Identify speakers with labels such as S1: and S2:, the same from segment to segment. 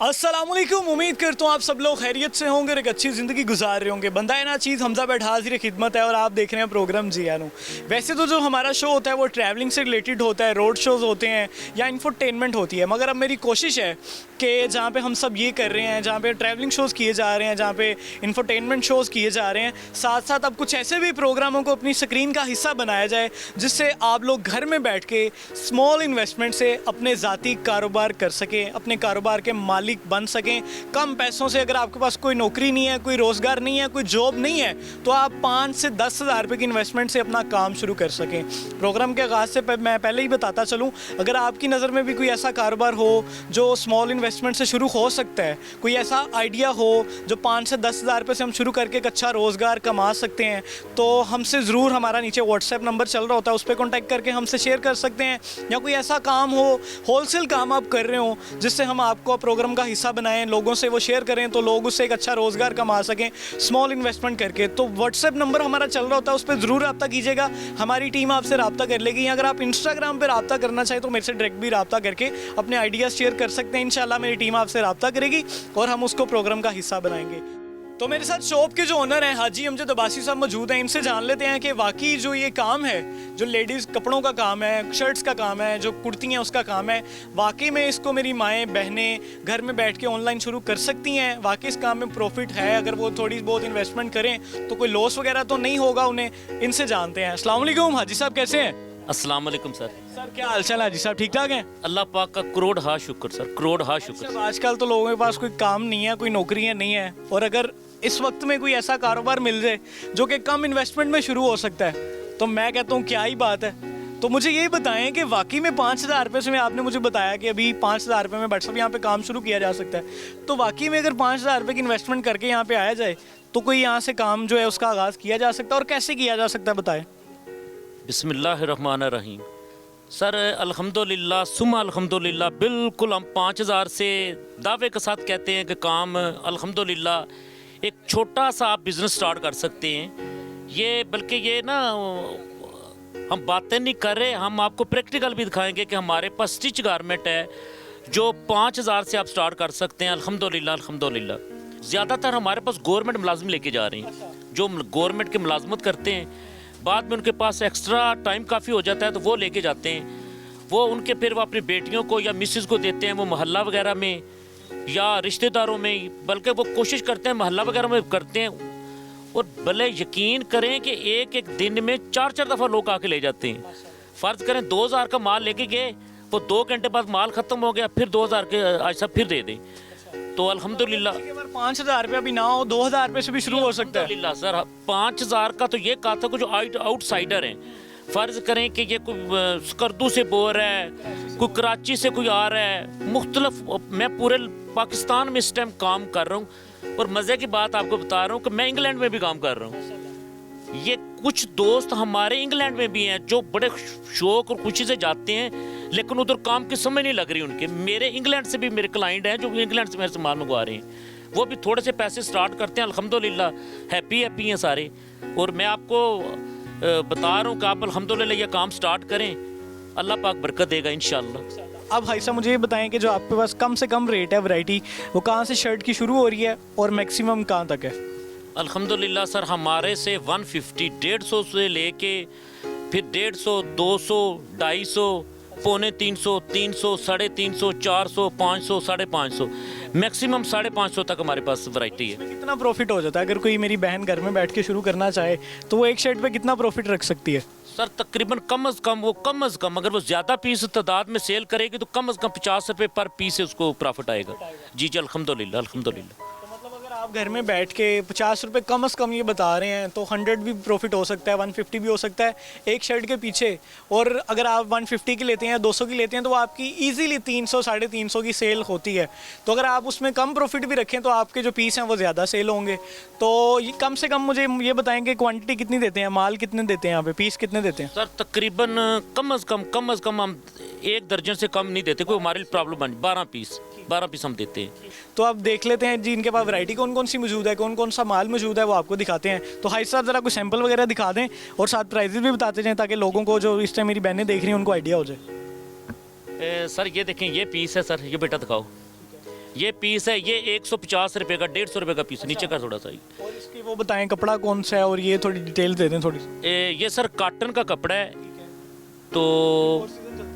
S1: अस्सलामुअलैकुम। उम्मीद करता हूँ आप सब लोग खैरियत से होंगे और एक अच्छी ज़िंदगी गुजार रहे होंगे। बंदा है ना चीज़ हमजा बैठा हाजिर खिदमत है और आप देख रहे हैं प्रोग्राम जियानो। वैसे तो जो हमारा शो होता है वो ट्रैवलिंग से रिलेटेड होता है, रोड शोज़ होते हैं या इंफोटेनमेंट होती है, मगर अब मेरी कोशिश है कि जहाँ पे हम सब ये कर रहे हैं, जहाँ पे ट्रैवलिंग शोज़ किए जा रहे हैं, जहाँ पे इंफोटेनमेंट शोज़ किए जा रहे हैं, साथ साथ अब कुछ ऐसे भी प्रोग्रामों को अपनी स्क्रीन का हिस्सा बनाया जाए जिससे आप लोग घर में बैठ के स्मॉल इन्वेस्टमेंट से अपने ज़ाती कारोबार कर सकें, अपने कारोबार के मालिक बन सकें। कम पैसों से, अगर आपके पास कोई नौकरी नहीं है, कोई रोज़गार नहीं है, कोई जॉब नहीं है, तो आप 5 से 10 हज़ार रुपये की इन्वेस्टमेंट से अपना काम शुरू कर सकें। प्रोग्राम के आगाज़ से मैं पहले ही बताता चलूँ, अगर आपकी नज़र में भी कोई ऐसा कारोबार हो जो स्मॉल इन्वेस्टमेंट से शुरू हो सकता है, कोई ऐसा आइडिया हो जो 5 से 10 हज़ार रुपये से हम शुरू करके एक अच्छा रोज़गार कमा सकते हैं, तो हमसे ज़रूर, हमारा नीचे व्हाट्सएप नंबर चल रहा होता है, उस पर कॉन्टैक्ट करके हमसे शेयर कर सकते हैं। या कोई ऐसा काम हो, होलसेल काम आप कर रहे हो जिससे हम आपको प्रोग्राम का हिस्सा बनाएं, लोगों से वो शेयर करें तो लोग उससे एक अच्छा रोज़गार कमा सकें स्मॉल इन्वेस्टमेंट करके, तो व्हाट्सएप नंबर हमारा चल रहा होता है, उस पर ज़रूर रब्ता कीजिएगा। हमारी टीम आपसे रब्ता कर लेगी। अगर आप इंस्टाग्राम पर रब्ता करना चाहें तो मेरे से डायरेक्ट भी रब्ता करके अपने आइडियाज़ शेयर कर सकते हैं। इंशाल्लाह मेरी टीम आपसे रब्ता करेगी और हम उसको प्रोग्राम का हिस्सा बनाएंगे। तो मेरे साथ शॉप के जो ओनर हैं हाजी अमजद अब्बासी साहब मौजूद हैं। इनसे जान लेते हैं कि वाकई जो ये काम है, जो लेडीज़ कपड़ों का काम है, शर्ट्स का काम है, जो कुर्ती हैं उसका काम है, वाकई में इसको मेरी माएँ बहनें घर में बैठ के ऑनलाइन शुरू कर सकती हैं। वाकई इस काम में प्रॉफिट है, अगर वो थोड़ी बहुत इन्वेस्टमेंट करें तो कोई लॉस वगैरह तो नहीं होगा उन्हें। इनसे जानते हैं। अस्सलाम वालेकुम हाजी साहब, कैसे हैं?
S2: अस्सलाम वालेकुम सर।
S1: सर क्या हालचाल है हाजी साहब, ठीक ठाक हैं?
S2: अल्लाह पाक का करोड़ हा शुक्र सर, करोड़ हा शुक्र।
S1: सर आजकल तो लोगों के पास कोई काम नहीं है, कोई नौकरियाँ नहीं है, और अगर इस वक्त में कोई ऐसा कारोबार मिल जाए जो कि कम इन्वेस्टमेंट में शुरू हो सकता है तो मैं कहता हूँ क्या ही बात है। तो मुझे ये बताएं कि वाकई में 5 हज़ार रुपये से, में आपने मुझे बताया कि अभी 5 हज़ार रुपये में व्हाट्सअप यहाँ पे काम शुरू किया जा सकता है, तो वाकई में अगर 5 हज़ार रुपये की इन्वेस्टमेंट करके यहाँ पे आया जाए तो कोई यहाँ से काम जो है उसका आगाज़ किया जा सकता है, और कैसे किया जा सकता है बताएं।
S2: बिस्मिल्लाहिर्रहमानिर्रहीम। सर अल्हम्दुलिल्लाह सुम्मा अल्हम्दुलिल्लाह, बिल्कुल हम 5 हज़ार से दावे के साथ कहते हैं कि काम अल्हम्दुलिल्लाह एक छोटा सा आप बिज़नेस स्टार्ट कर सकते हैं। ये बल्कि ये ना हम बातें नहीं कर रहे, हम आपको प्रैक्टिकल भी दिखाएंगे कि हमारे पास स्टिच गारमेंट है जो 5 हज़ार से आप स्टार्ट कर सकते हैं। अल्हम्दुलिल्लाह अल्हम्दुलिल्लाह। ज़्यादातर हमारे पास गवर्नमेंट मुलाजिम लेके जा रहे हैं, जो गवर्नमेंट की मुलाजमत करते हैं, बाद में उनके पास एक्स्ट्रा टाइम काफ़ी हो जाता है तो वो लेके जाते हैं। वो उनके फिर वो अपनी बेटियों को या मिसेस को देते हैं, वो मोहल्ला वगैरह में या रिश्तेदारों में, बल्कि वो कोशिश करते हैं मोहल्ला वगैरह में करते हैं। और भले यकीन करें कि एक एक दिन में 4-4 दफ़ा लोग आके ले जाते हैं। फ़र्ज़ करें 2000 का माल लेके गए, वो 2 घंटे बाद माल ख़त्म हो गया, फिर 2000 के आज सब फिर दे दें। तो अल्हम्दुलिल्लाह
S1: 5 हज़ार रुपये अभी ना हो, 2 हज़ार रुपये से भी शुरू हो सकता है।
S2: अल्हम्दुलिल्लाह सर 5 हज़ार का तो ये कहा था कि जो आउटसाइडर हैं, फ़र्ज़ करें कि ये कोई स्कर्दू से बोल रहा है, कोई कराची से कोई आ रहा है, मुख्तलिफ, मैं पूरे पाकिस्तान में इस टाइम काम कर रहा हूँ। और मज़े की बात आपको बता रहा हूँ कि मैं इंग्लैंड में भी काम कर रहा हूँ। ये कुछ दोस्त हमारे इंग्लैंड में भी हैं जो बड़े शौक और खुशी से जाते हैं, लेकिन उधर काम की समझ नहीं लग रही उनके। मेरे इंग्लैंड से भी मेरे क्लाइंट हैं जो इंग्लैंड से मेरे से माल मंगवा रहे हैं, वो भी थोड़े से पैसे स्टार्ट करते हैं। अल्हम्दुलिल्लाह हैप्पी हैं सारे। और मैं आपको बता रहा हूँ कि आप अल्हम्दुलिल्लाह ये काम स्टार्ट करें, अल्लाह पाक बरकत देगा इंशाअल्लाह।
S1: अब भाई साहब मुझे ये बताएं कि जो आपके पास कम से कम रेट है वैरायटी, वो कहाँ से शर्ट की शुरू हो रही है और मैक्सिमम कहाँ तक है?
S2: अल्हम्दुलिल्लाह सर हमारे से 150 150 से लेके फिर 150 200 250 पौने 300 300 350 400 500 550 मैक्सिमम 550 तक हमारे पास वैरायटी है।
S1: कितना प्रॉफिट हो जाता है अगर कोई मेरी बहन घर में बैठ के शुरू करना चाहे तो वो एक शर्ट पे कितना प्रॉफिट रख सकती है?
S2: सर तकरीबन कम अज़ कम अगर वो ज़्यादा पीस तादाद में सेल करेगी तो कम अज़ कम 50 रुपये पर पीस से उसको प्रॉफिट आएगा। जी जी अल्हम्दुलिल्लाह अल्हम्दुलिल्लाह।
S1: आप घर में बैठ के 50 रुपये कम से कम ये बता रहे हैं तो 100 भी प्रॉफिट हो सकता है, 150 भी हो सकता है एक शर्ट के पीछे। और अगर आप 150 की लेते हैं, 200 की लेते हैं तो आपकी इजीली 300 350 की सेल होती है। तो अगर आप उसमें कम प्रॉफिट भी रखें तो आपके जो पीस हैं वो ज़्यादा सेल होंगे। तो ये कम से कम मुझे ये बताएंगे क्वान्टिटी कितनी देते हैं, माल कितने देते हैं, यहाँ पे पीस कितने देते हैं?
S2: सर तकरीबन कम अज़ कम हम एक दर्जन से कम नहीं देते, कोई हमारे लिए प्रॉब्लम बन। 12 पीस हम देते हैं।
S1: तो आप देख लेते हैं जी इनके पास वैरायटी कौन कौन सी मौजूद है, कौन कौन सा माल मौजूद है, वो आपको दिखाते हैं। तो हाई साहब ज़रा कुछ सैंपल वगैरह दिखा दें और साथ प्राइजेस भी बताते जाएं, ताकि लोगों को जो इस टाइम मेरी बहनें देख रही हैं उनको आइडिया हो जाए।
S2: सर ये देखें, ये पीस है सर, ये बेटा दिखाओ, ये पीस है, ये 150 रुपये का, 150 रुपये का पीस, नीचे का थोड़ा सा ही।
S1: और इसकी वो बताएं कपड़ा कौन सा है, और ये थोड़ी डिटेल दे दें थोड़ी सी।
S2: ये सर कॉटन का कपड़ा है। तो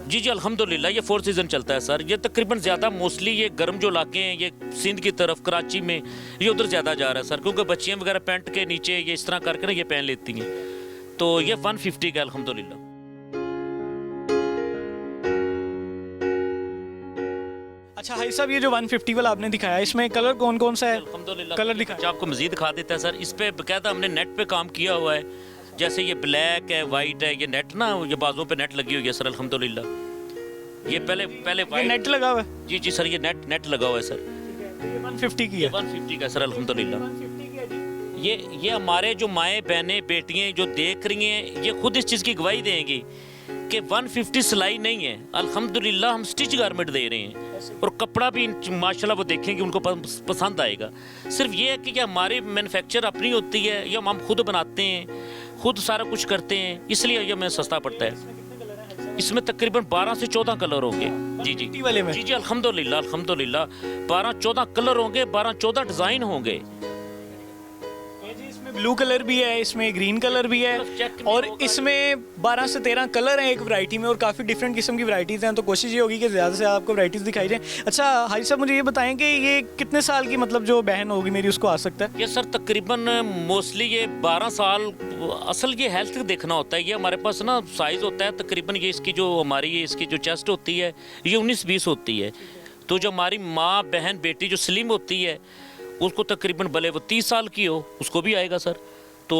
S2: जी जी अल्हम्दुलिल्लाह ये 4 सीज़न चलता है सर। ये तकरीबन ज़्यादा मोस्टली ये गर्म जो इलाके हैं, ये सिंध की तरफ, कराची में, ये उधर ज़्यादा जा रहा है सर, क्योंकि बच्चियाँ वगैरह पैंट के नीचे ये इस तरह करके ना ये पहन लेती हैं। तो ये 150 का अल्हम्दुलिल्लाह।
S1: अच्छा हाई साहब, ये जो 150 वाला आपने दिखाया, इसमें कलर कौन कौन सा है?
S2: अल्हम्दुलिल्लाह
S1: कलर दिखाएं।
S2: अच्छा आपको मज़ीद दिखा देता है सर। इस पे बाकायदा हमने नेट पे काम किया हुआ है। जैसे ये ब्लैक है, वाइट है, ये नेट ना, ये बाजू पे नेट लगी हुई है सर अल्हम्दुलिल्लाह। ये पहले
S1: ये
S2: white-
S1: नेट लगा हुआ है?
S2: जी जी सर, ये नेट लगा हुआ है सर।
S1: ये 150 की है।
S2: 150 का सर अल्हम्दुलिल्लाह। ये हमारे जो माएँ बहनें बेटियाँ जो देख रही हैं, ये खुद इस चीज़ की गवाही देंगी कि 150 सिलाई नहीं है, अल्हम्दुलिल्लाह हम स्टिच गारमेंट दे रहे हैं। और कपड़ा भी माशाल्लाह वो देखेंगे, उनको पसंद आएगा। सिर्फ ये है कि ये हमारी मैन्युफैक्चर अपनी होती है, ये हम खुद बनाते हैं, खुद सारा कुछ करते हैं, इसलिए ये हमें सस्ता पड़ता है। इसमें तकरीबन 12 से 14 कलर होंगे। जी जी
S1: 150 वाले में?
S2: जी जी अल्हम्दुलिल्लाह 12-14 कलर होंगे, 12-14 डिज़ाइन होंगे।
S1: इसमें ब्लू कलर भी है, इसमें ग्रीन कलर भी है, और इसमें 12 से 13 कलर हैं एक वैरायटी में, और काफ़ी डिफरेंट किस्म की वैरायटीज़ हैं। तो कोशिश ये होगी कि ज़्यादा से आपको वैरायटीज़ दिखाई जाएं। अच्छा हाई साहब, मुझे ये बताएं कि ये कितने साल की मतलब जो बहन होगी मेरी उसको आ सकता है?
S2: ये सर तकरीबन मोस्टली ये 12 साल। असल ये हेल्थ देखना होता है। ये हमारे पास ना साइज़ होता है तकरीबन, ये इसकी जो हमारी ये इसकी जो चेस्ट होती है ये 19-20 होती है। तो जो हमारी माँ बहन बेटी जो स्लिम होती है उसको तकरीबन भले वो 30 साल की हो उसको भी आएगा सर। तो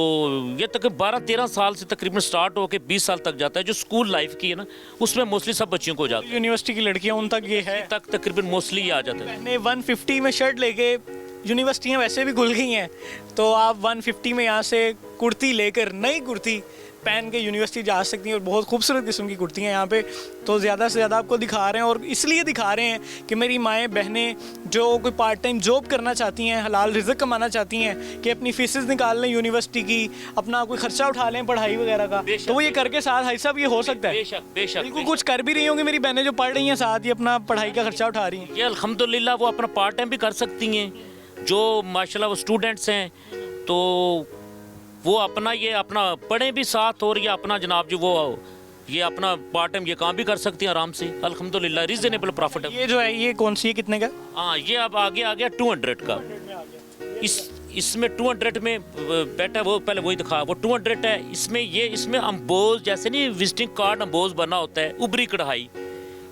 S2: ये तकरीबन 12-13 साल से तकरीबन स्टार्ट होकर 20 साल तक जाता है। जो स्कूल लाइफ की है ना, उसमें मोस्टली सब बच्चियों को हो जाता है।
S1: यूनिवर्सिटी की लड़कियाँ उन तक ये है?
S2: तक तकरीबन मोस्टली ये आ जाता है।
S1: मैंने 150 में शर्ट लेके, यूनिवर्सिटियाँ वैसे भी खुल गई हैं, तो आप 150 में यहाँ से कुर्ती लेकर, नई कुर्ती पहन के यूनिवर्सिटी जा सकती हैं। और बहुत खूबसूरत किस्म की कुर्ती हैं यहाँ पे। तो ज़्यादा से ज़्यादा आपको दिखा रहे हैं, और इसलिए दिखा रहे हैं कि मेरी माएँ बहनें जो कोई पार्ट टाइम जॉब करना चाहती हैं, हलाल रिज़्क कमाना चाहती हैं, कि अपनी फीसेस निकाल लें यूनिवर्सिटी की, अपना कोई खर्चा उठा लें पढ़ाई वगैरह का, तो वो ये करके साथ हाई साहब ये हो सकता है।
S2: बेशक
S1: बिल्कुल कुछ कर भी रही होंगी मेरी बहनें जो पढ़ रही हैं, साथ ही अपना पढ़ाई का खर्चा उठा रही हैं।
S2: ये अल्हम्दुलिल्लाह वो अपना पार्ट टाइम भी कर सकती हैं। जो माशाल्लाह वो स्टूडेंट्स हैं, तो वो अपना ये अपना पढ़ें भी साथ, और ये अपना जनाब जो वो ये अपना पार्ट टाइम ये काम भी कर सकती हैं आराम से अल्हम्दुलिल्लाह। रीजनेबल प्रॉफिट है।
S1: ये जो है ये कौन सी है, कितने का?
S2: हाँ ये अब आगे आ गया 200 का। इसमें 200 में बेटा वो पहले वही दिखा, वो 200 है। इसमें अम्बोज जैसे नहीं विजिटिंग कार्ड अम्बोज बना होता है, उबरी कढ़ाई।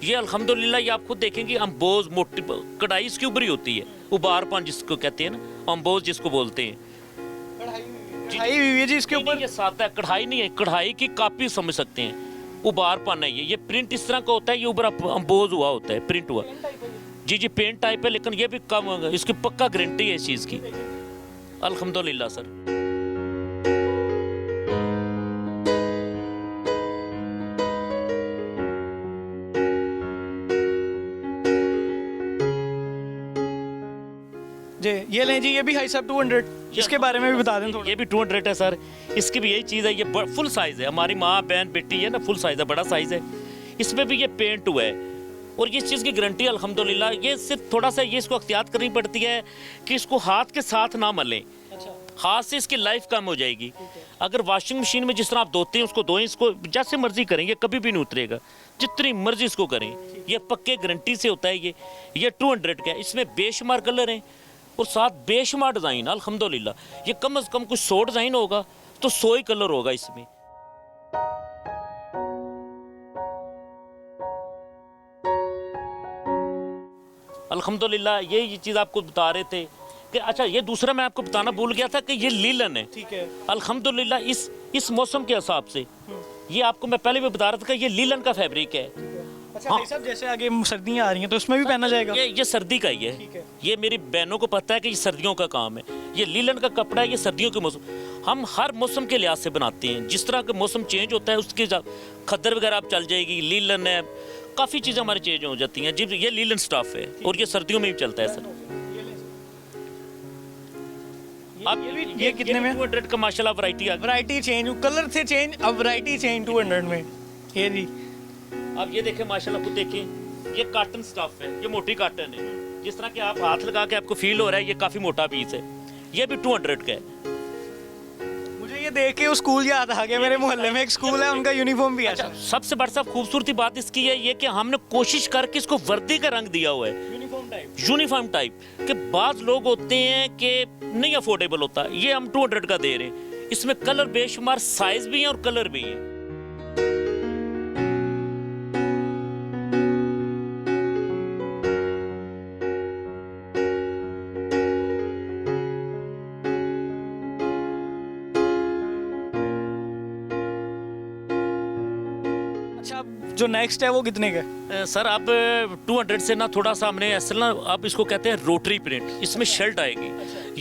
S2: ये अल्हम्दुलिल्लाह ये आप खुद देखेंगे अम्बोज मोटी कढ़ाई इसकी उबरी होती है, उबारपन जिसको कहते हैं ना, अम्बोज जिसको बोलते हैं।
S1: कढ़ाई हुई है जी इसके ऊपर?
S2: ये सादा है, कढ़ाई नहीं है, कढ़ाई की कापी समझ सकते हैं, उबारपन है। ये प्रिंट इस तरह का होता है, ये ऊपर अम्बोज हुआ होता है, प्रिंट हुआ। जी जी पेंट टाइप है, लेकिन ये भी कम, इसकी पक्का गारंटी है इस चीज़ की अल्हम्दुलिल्लाह सर।
S1: जी ये लें जी, ये भी हाई साहब 200, इसके बारे में भी बता दें थोड़ा।
S2: ये भी 200 है सर। इसकी भी यही चीज़ है, ये फुल साइज़ है। हमारी माँ बहन बेटी है ना, फुल साइज़ है, बड़ा साइज़ है। इसमें भी ये पेंट हुआ है, और ये चीज़ की गारंटी अल्हम्दुलिल्लाह। ये सिर्फ थोड़ा सा ये इसको एहतियात करनी पड़ती है कि इसको हाथ के साथ ना मलें। हाथ से इसकी लाइफ कम हो जाएगी। अगर वॉशिंग मशीन में जिस तरह आप धोते हैं उसको धोएं, इसको जैसे मर्जी करें, ये कभी भी नहीं उतरेगा, जितनी मर्जी इसको करें। ये पक्के गारंटी से होता है। ये 200 का है। इसमें बेशुमार कलर हैं और साथ बेशुमार डिज़ाइन अल्हम्दुलिल्लाह। ये कम से कम कुछ 100 डिज़ाइन होगा तो 100 ही कलर होगा इसमें। अल्हम्दुलिल्लाह ये चीज़ आपको बता रहे थे कि अच्छा ये दूसरा मैं आपको बताना भूल गया था कि ये लीलन है।
S1: ठीक है।
S2: अल्हम्दुलिल्लाह इस मौसम के हिसाब से ये आपको मैं पहले भी बता रहा था कि ये लीलन का फैब्रिक है।
S1: अच्छा भाई साहब, जैसे आगे सर्दियाँ आ रही हैं तो उसमें भी पहना जाएगा?
S2: ये सर्दी का ही है। ये मेरी बहनों को पता है कि ये सर्दियों का काम है। ये लीलन का कपड़ा है, ये सर्दियों के मौसम। हम हर मौसम के लिहाज से बनाते हैं। जिस तरह का मौसम चेंज होता है उसके खद्दर वगैरह आप चल जाएगी, लीलन है, काफ़ी चीज़ें हमारी चेंज हो जाती हैं। जी ये लीलन स्टाफ है और ये सर्दियों में भी चलता है सर। आप
S1: ये कितने में?
S2: 200 का माशाल्लाह वैरायटी आ गई।
S1: वैरायटी चेंज, कलर से चेंज, अब वैरायटी चेंज 200 में। ये जी
S2: आप ये देखें माशाल्लाह, खुद देखें, ये कॉटन स्टफ है, ये मोटी कॉटन है। जिस तरह के आप हाथ लगा के आपको फील हो रहा है ये काफ़ी मोटा पीस है। ये भी 200 का है।
S1: मुझे ये देख के वो स्कूल याद आ गया। मेरे मोहल्ले में एक स्कूल है, उनका यूनिफॉर्म भी है।
S2: अच्छा, सबसे बड़ी सब खूबसूरती बात इसकी है ये कि हमने कोशिश करके इसको वर्दी का रंग दिया हुआ है, यूनिफॉर्म टाइप। कि बाज़ लोग होते हैं कि नहीं अफोर्डेबल होता, ये हम 200 का दे रहे हैं। इसमें कलर बेशुमार साइज भी है और कलर भी है।
S1: अच्छा, जो नेक्स्ट है वो कितने का है?
S2: सर अब 200 से ना थोड़ा सा हमने असल ना आप इसको कहते हैं रोटरी प्रिंट, इसमें शर्ट आएगी।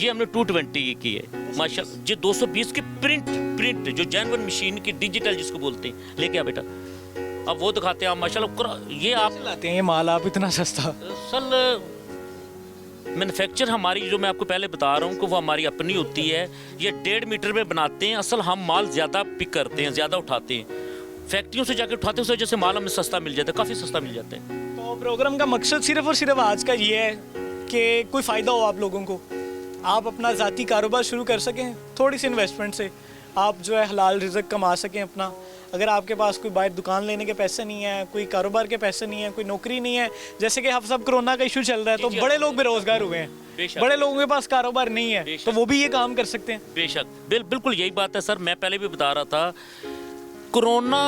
S2: ये हमने 220 की है माशाल्लाह। जी 220 की प्रिंट जो जेन्युइन मशीन की डिजिटल जिसको बोलते हैं। लेके आ बेटा, अब वो दिखाते हैं आप माशाल्लाह। ये आप
S1: लाते हैं ये माल आप इतना सस्ता?
S2: असल मैन्युफैक्चर हमारी जो मैं आपको पहले बता रहा हूँ कि वो हमारी अपनी होती है। ये 1.5 मीटर में बनाते हैं। असल हम माल ज़्यादा पिक करते हैं, ज़्यादा उठाते हैं। फैक्ट्रियों से जाकर उठाते हैं, उस वजह से माल हमें सस्ता मिल जाता है, काफ़ी सस्ता मिल जाता है।
S1: तो प्रोग्राम का मकसद सिर्फ और सिर्फ आज का ये है कि कोई फ़ायदा हो आप लोगों को, आप अपना ज़ाती कारोबार शुरू कर सकें। थोड़ी सी इन्वेस्टमेंट से आप जो है हलाल रिज़्क कमा सकें अपना। अगर आपके पास कोई बाहर दुकान लेने के पैसे नहीं है, कोई कारोबार के पैसे नहीं है, कोई नौकरी नहीं है, जैसे कि हम सब कोरोना का इशू चल रहा है, तो बड़े लोग बेरोजगार हुए हैं, बड़े लोगों के पास कारोबार नहीं है, तो वो भी ये काम कर सकते हैं।
S2: बेशक बिल्कुल यही बात है सर। मैं पहले भी बता रहा था, कोरोना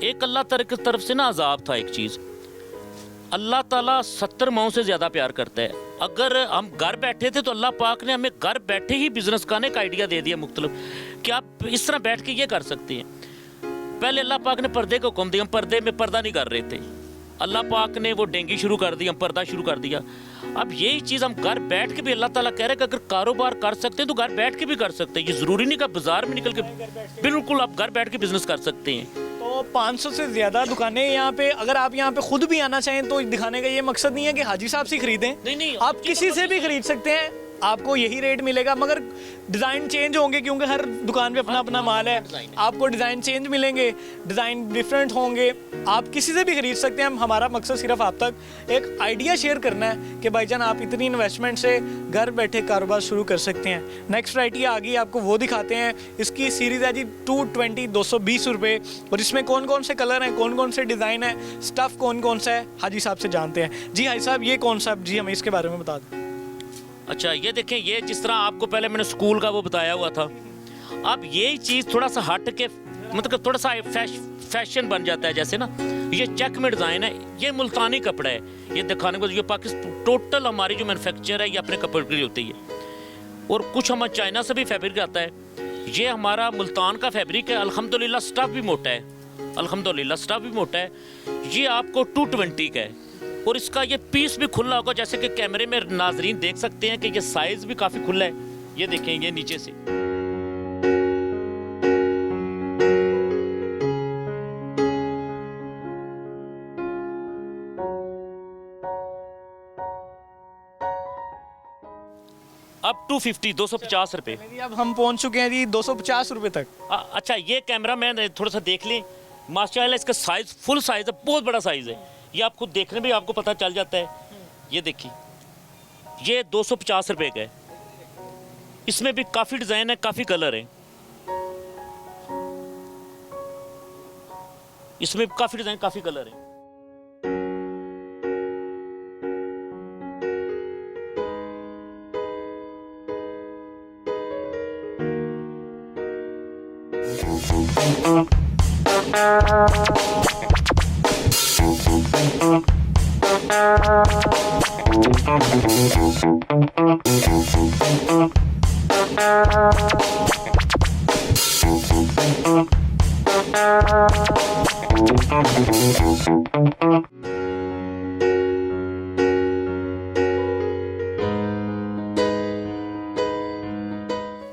S2: एक अल्लाह की तरफ से ना अजाब था। एक चीज़, अल्लाह ताला 70 माओं से ज़्यादा प्यार करता है। अगर हम घर बैठे थे तो अल्लाह पाक ने हमें घर बैठे ही बिजनेस का एक आइडिया दे दिया मुख्तलिफ, कि आप इस तरह बैठ के ये कर सकते हैं। पहले अल्लाह पाक ने पर्दे का हुक्म दिया, हम पर्दे में पर्दा नहीं कर रहे थे। अल्लाह पाक ने वो डेंगी शुरू कर दी, हम पर्दा शुरू कर दिया। अब यही चीज़ हम घर बैठ के भी अल्लाह ताला कह रहे हैं कि अगर कारोबार कर सकते हैं तो घर बैठ के भी कर सकते हैं। ये ज़रूरी नहीं कि आप बाजार में निकल के, बिल्कुल आप घर बैठ के बिजनेस कर सकते हैं।
S1: तो 500 से ज़्यादा दुकानें यहाँ पे, अगर आप यहाँ पे खुद भी आना चाहें तो दिखाने का ये मकसद नहीं है कि हाजी साहब से खरीदें।
S2: नहीं,
S1: आप किसी से भी खरीद सकते हैं, आपको यही रेट मिलेगा, मगर डिज़ाइन चेंज होंगे क्योंकि हर दुकान पे अपना अपना माल है। आपको डिज़ाइन चेंज मिलेंगे, डिज़ाइन डिफरेंट होंगे, आप किसी से भी खरीद सकते हैं। हमारा मकसद सिर्फ आप तक एक आइडिया शेयर करना है कि भाईजान आप इतनी इन्वेस्टमेंट से घर बैठे कारोबार शुरू कर सकते हैं। नेक्स्ट वैरायटी आ गई, आपको वो दिखाते हैं। इसकी सीरीज़ है जी 220, 220 रुपये, और इसमें कौन कौन से कलर हैं, कौन कौन से डिज़ाइन है, स्टफ़ कौन कौन सा है, हाजी साहब से जानते हैं। जी हाजी साहब, ये कौन सा, जी हमें इसके बारे में बता दें।
S2: अच्छा, ये देखें, ये जिस तरह आपको पहले मैंने स्कूल का वो बताया हुआ था, अब यही चीज़ थोड़ा सा हट के मतलब थोड़ा सा फैशन बन जाता है। जैसे ना ये चेक में डिज़ाइन है, ये मुल्तानी कपड़ा है। ये दिखाने को ये पाकिस्तान टोटल हमारी जो मैन्युफैक्चर है ये अपने कपड़े की होती है, और कुछ हमारे चाइना से भी फैब्रिक आता है। ये हमारा मुल्तान का फैब्रिक है। अल्हम्दुलिल्लाह स्टफ़ भी मोटा है, अल्हम्दुलिल्लाह स्टफ़ भी मोटा है। ये आपको 220 का है, और इसका ये पीस भी खुला होगा, जैसे कि कैमरे में नाजरीन देख सकते हैं कि ये साइज़ भी काफ़ी खुला है। ये देखें, ये नीचे से अब 250 रुपये।
S1: अब हम पहुंच चुके हैं जी 250 रुपये तक।
S2: अच्छा, ये कैमरा मैन थोड़ा सा देख लें, माशाल्लाह इसका साइज़ फुल साइज़ है, बहुत बड़ा साइज़ है। ये आपको देखने में आपको पता चल जाता है। ये देखिए, ये 250 रुपये का है। इसमें भी काफ़ी डिज़ाइन है, काफ़ी कलर है। इसमें काफ़ी डिज़ाइन, काफ़ी कलर है।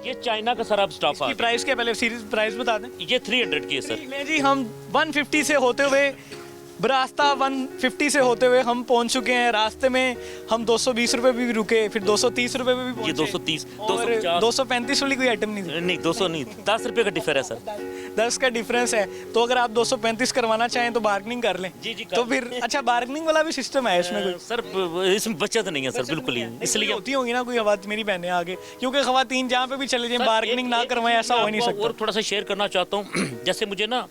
S2: ये चाइना का सर अब स्टॉफ
S1: इसकी प्राइस क्या, पहले सीरीज प्राइस बता दें।
S2: ये 300 की है सर।
S1: ले जी, हम 150 से होते हुए रास्ता 150 से होते हुए हम पहुंच चुके हैं। रास्ते में हम 220 रुपए भी रुके, फिर 230 रुपए पे भी
S2: ये
S1: पहुंचे।
S2: 230
S1: और
S2: 250
S1: 235 वाली कोई आइटम नहीं थी।
S2: नहीं 200 नहीं 10 रुपये का डिफर है सर।
S1: 10 का डिफरेंस है, तो अगर आप 235 करवाना चाहें तो बार्गेनिंग कर लें।
S2: जी, कर
S1: तो फिर अच्छा बार्गेनिंग वाला भी सिस्टम है इसमें कोई?
S2: सर इसमें बचत नहीं है सर, बिल्कुल ही, इसलिए
S1: होती होंगी ना कोई खवात मेरी बहनें आगे, क्योंकि खवातीन जहाँ पे भी चले जाएं बार्गेनिंग ना करवाएं ऐसा हो ही नहीं सकता।
S2: और थोड़ा सा शेयर करना चाहता हूँ जैसे मुझे ना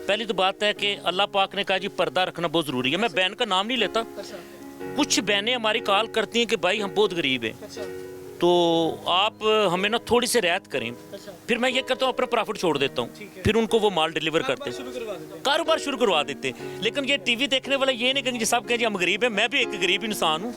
S2: पहली तो बात है कि अल्लाह पाक ने कहा जी पर्दा रखना बहुत ज़रूरी है। मैं बहन का नाम नहीं लेता, कुछ बहनें हमारी कॉल करती हैं कि भाई हम बहुत गरीब हैं, तो आप हमें ना थोड़ी सी रियायत करें। फिर मैं ये करता हूँ अपना प्रॉफिट छोड़ देता हूँ, फिर उनको वो माल डिलीवर करते हैं, कारोबार शुरू करवा देते हैं। लेकिन ये टीवी देखने वाला ये नहीं कहेंगे सब कहें जी हम गरीब हैं। मैं भी एक गरीब इंसान हूँ,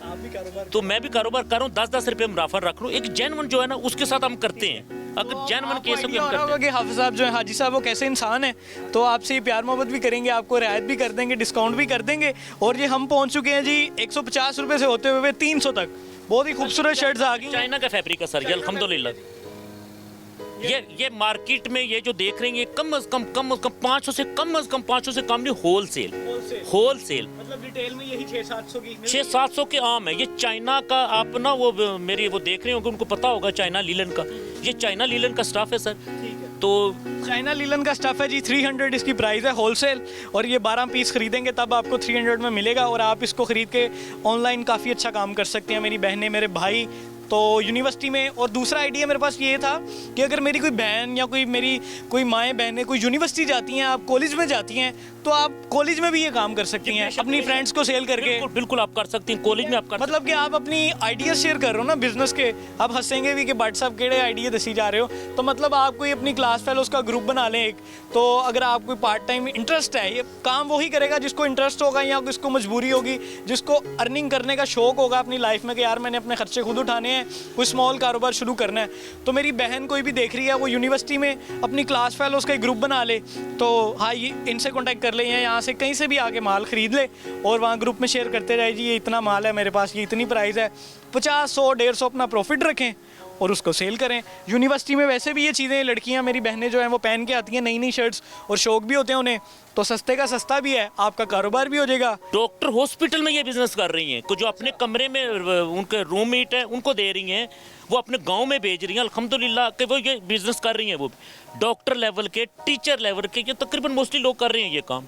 S2: तो मैं भी कारोबार कर रहा हूँ, 10-10 रुपये मुनाफा रख रहा हूँ। एक जेन्युइन जो है ना उसके साथ हम करते हैं। अगर जेन्युइन केस में हम करते हैं
S1: कि हाफिज साहब जो है हाजी साहब वो कैसे इंसान है, तो आपसे ये प्यार मोहब्बत भी करेंगे, आपको रियायत भी कर देंगे, डिस्काउंट भी कर देंगे। और ये हम पहुंच चुके हैं जी 150 रुपए से होते हुए 300 तक। बहुत ही खूबसूरत शर्ट्स आ गई।
S2: चाइना का फैब्रिक है सर ये, अल्हम्दुलिल्लाह। ये मार्केट में ये जो देख रहे हैं ये कम से कम 500 से कम नहीं, होलसेल
S1: मतलब रिटेल में यही 600-700 की
S2: 600-700 के आम है। ये चाइना का आप ना वो मेरी वो देख रहे होंगे, उनको पता होगा चाइना लीलन का, ये चाइना लीलन का स्टाफ है सर। तो
S1: चाइना लीलन का स्टफ है जी, 300 इसकी प्राइस है होलसेल। और ये 12 पीस खरीदेंगे तब आपको 300 में मिलेगा, और आप इसको खरीद के ऑनलाइन काफ़ी अच्छा काम कर सकते हैं मेरी बहनें, मेरे भाई। तो यूनिवर्सिटी में, और दूसरा आइडिया मेरे पास ये था कि अगर मेरी कोई बहन या कोई माएँ बहनें कोई यूनिवर्सिटी जाती हैं, आप कॉलेज में जाती हैं, तो आप कॉलेज में भी ये काम कर सकती हैं अपनी फ्रेंड्स को सेल करके।
S2: बिल्कुल आप कर सकती हैं, कॉलेज में आप कर
S1: मतलब कि आप अपनी आइडिया शेयर कर रहे हो ना बिजनेस के, आप हंसेंगे भी कि व्हाट्सअप केड़े आइडिया दसी जा रहे हो। तो मतलब आप कोई अपनी क्लास फेलोज का ग्रुप बना लें एक, तो अगर आप कोई पार्ट टाइम इंटरेस्ट है, ये काम वही करेगा जिसको इंटरेस्ट होगा या जिसको मजबूरी होगी, जिसको अर्निंग करने का शौक होगा अपनी लाइफ में कि यार मैंने अपने खर्चे खुद उठाने हैं, कोई स्मॉल कारोबार शुरू करना है। तो मेरी बहन कोई भी देख रही है, वो यूनिवर्सिटी में अपनी क्लास फेलोज का एक ग्रुप बना ले, तो हाँ ये इनसे कॉन्टैक्ट कर ले या यहाँ से कहीं से भी आके माल खरीद ले, और वहाँ ग्रुप में शेयर करते रहे जी ये इतना माल है मेरे पास, ये इतनी प्राइस है, 50, 100, 150 अपना प्रॉफिट रखें और उसको सेल करें। यूनिवर्सिटी में वैसे भी ये चीज़ें लड़कियां मेरी बहनें जो हैं वो पहन के आती हैं, नई नई शर्ट्स, और शौक भी होते हैं उन्हें, तो सस्ते का सस्ता भी है, आपका कारोबार भी हो जाएगा।
S2: डॉक्टर हॉस्पिटल में ये बिजनेस कर रही हैं, जो अपने कमरे में उनके रूममेट है उनको दे रही हैं, वो अपने गांव में भेज रही हैं, अल्हम्दुलिल्लाह कि वो ये बिजनेस कर रही हैं। वो डॉक्टर लेवल के, टीचर लेवल के, ये तकरीबन मोस्टली लोग कर रहे हैं ये काम।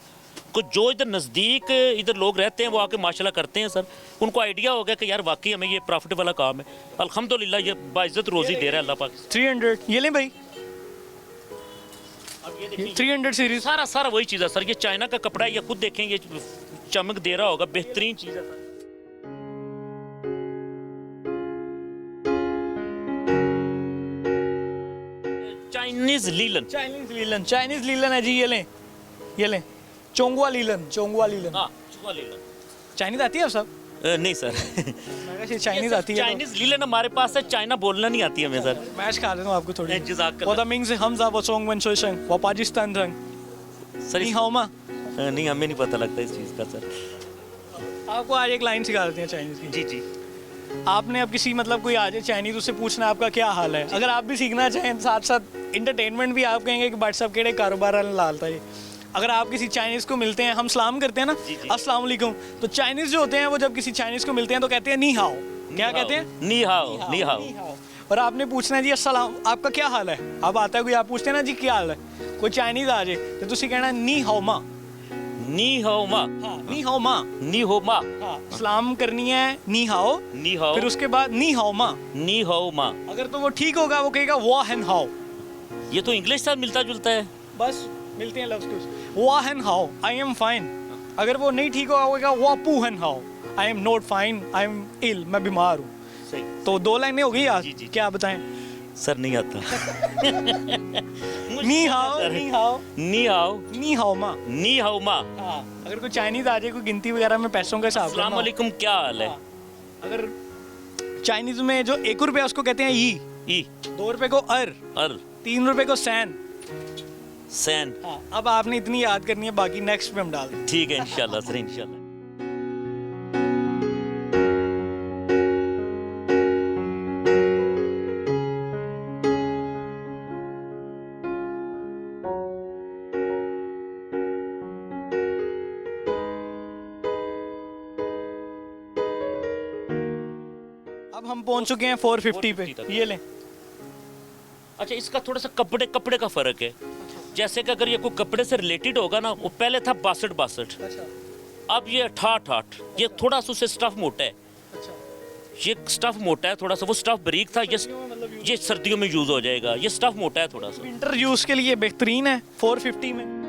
S2: को जो इधर नज़दीक इधर लोग रहते हैं वो आके माशाल्लाह करते हैं सर, उनको आइडिया हो गया कि यार वाकई हमें ये प्रॉफिट वाला काम है। अल्हम्दुलिल्लाह ये बाइज्जत रोज़ी दे रहा है अल्लाह पाक।
S1: 300 ये लें भाई, 300 सीरीज
S2: सारा वही चीज़ है सर। ये चाइना का कपड़ा है, ये खुद देखें ये चमक दे रहा होगा, बेहतरीन चीज़ है सर। चाइनीज लीलन है
S1: जी, ये लें चोंगवा लीलन।
S2: हाँ लीलन
S1: चाइनीज आती है आप सब?
S2: नहीं सर
S1: चाइनीज आती है।
S2: चाइनीज लीलन हमारे पास है, चाइना बोलना नहीं आती हमें सर।
S1: मैं सिखा देता हूँ आपको थोड़ी।
S2: जज़ाकल्लाह।
S1: वो मींस हमजा वो सोंग वन शोशंग वो पाकिस्तान रंग
S2: सर
S1: नहीं हाउमा।
S2: नहीं हमें नहीं पता लगता इस चीज़ का सर।
S1: आपको आज एक लाइन सिखा देते हैं चाइनीज की।
S2: जी जी।
S1: आपने अब किसी मतलब कोई आ जाए चाइनीज, उससे पूछना आपका क्या हाल है। अगर आप भी सीखना चाहें साथ साथ इंटरटेनमेंट भी, आप कहेंगे कि व्हाट्सअप केड़े कारोबार लालता है। अगर आप किसी चाइनीज़ को मिलते हैं, हम सलाम करते हैं ना अस्सलाम वालेकुम, तो चाइनीज़ जो होते हैं वो जब किसी चाइनीज़ को मिलते हैं तो कहते हैं नी हाओ। क्या कहते हैं?
S2: नी हाओ।
S1: और आपने पूछना है जी अस्सलाम आपका क्या हाल है। अब आता है कोई, आप पूछते हैं ना जी क्या हाल है, कोई चाइनीज़ आ जाए तो तुसी कहना नी हाओ माँ।
S2: नी हाओ माँ।
S1: नी हाओ माँ।
S2: नी हो माँ।
S1: सलाम करनी है नी हाओ, फिर उसके बाद नी हाओ माँ।
S2: नी हाओ माँ।
S1: अगर तो वो ठीक होगा वो कहेगा वाह एन हाओ।
S2: ये तो इंग्लिश साथ मिलता जुलता है,
S1: बस मिलते हैं लफ्ज़। वाह एन हाओ, आई एम फाइन। अगर वो नहीं ठीक होगा वो कहेगा वाह पू एन हाओ, I am not fine, I am ill, मैं बीमार हूँ।
S2: सही।
S1: तो 2 लाइनें हो गई आज।
S2: जी।
S1: क्या बताएं?
S2: सर नहीं आता।
S1: नी हाओ, नी हाओ,
S2: नी हाओ,
S1: नी हाओ माँ।
S2: नी हाओ माँ।
S1: अगर कोई चाइनीज आ जाए, कोई गिनती वगैरह में पैसों का हिसाब
S2: अस्सलाम वालेकुम क्या हाल है।
S1: अगर चाइनीज में जो 1 रुपया उसको कहते हैं ई, 2 रुपए को अर, 3 रुपए को सैन। अब आपने इतनी याद करनी है, बाकी नेक्स्ट पे हम डाल दें।
S2: ठीक है इंशाल्लाह सर, इंशाल्लाह।
S1: हम पहुंच चुके हैं 450 पे, ये लें।
S2: अच्छा, इसका थोड़ा सा कपड़े का फर्क है। जैसे कि अगर ये कोई कपड़े से रिलेटेड होगा ना, वो पहले था 62, अब ये 68। ये थोड़ा सा उससे स्टफ मोटा है, ये स्टफ मोटा है थोड़ा सा, वो स्टफ बारीक था, ये सर्दियों में यूज हो जाएगा। ये स्टफ मोटा है थोड़ा सा,
S1: विंटर यूज के लिए बेहतरीन है 450 में।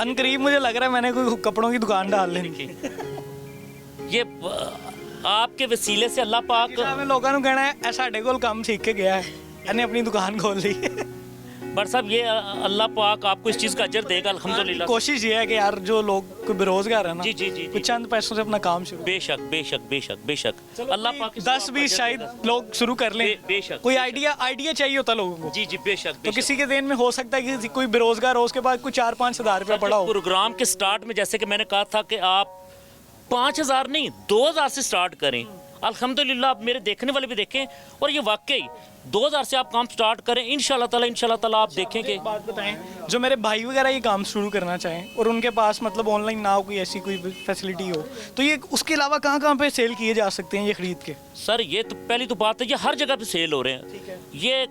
S1: अनकरीब मुझे लग रहा है मैंने कोई कपड़ों की दुकान डाल लेनी।
S2: ये आपके वसीले से अल्लाह पाक
S1: हमें लोगों को कहना है साढ़े कोल काम सीख के गया है, इन्हें अपनी दुकान खोल ली।
S2: बट साहब ये अल्लाह पाक आपको इस चीज़ का अजर देगा अल्हम्दुलिल्लाह।
S1: कोशिश ये है कि यार जो लोग कोई बेरोजगार है ना,
S2: जी जी जी,
S1: कुछ चंद पैसों से अपना काम शुरू।
S2: बेशक बेशक बेशक बेशक अल्लाह पाक
S1: 10-20 शायद लोग शुरू कर लें।
S2: बेशक
S1: कोई आइडिया चाहिए होता लोगों को।
S2: जी जी बेशक।
S1: तो किसी के देन में हो सकता है कि कोई बेरोजगार हो, उसके पास कोई 4-5 हज़ार रुपया पड़ा हो।
S2: प्रोग्राम के स्टार्ट में जैसे कि मैंने कहा था कि आप 5,000 नहीं 2,000 से स्टार्ट करें। अल्हम्दुलिल्लाह आप मेरे देखने वाले भी देखें, और ये वाकई 2,000 से आप काम स्टार्ट करें, इंशाल्लाह ताला आप देखेंगे।
S1: एक बात बताएं, जो मेरे भाई वगैरह ये काम शुरू करना चाहें और उनके पास मतलब ऑनलाइन ना हो, कोई ऐसी कोई फैसिलिटी हो, तो ये उसके अलावा कहाँ पे सेल किए जा सकते हैं ये खरीद के?
S2: सर ये तो पहली तो बात है, ये हर जगह पे सेल हो रहे हैं। ये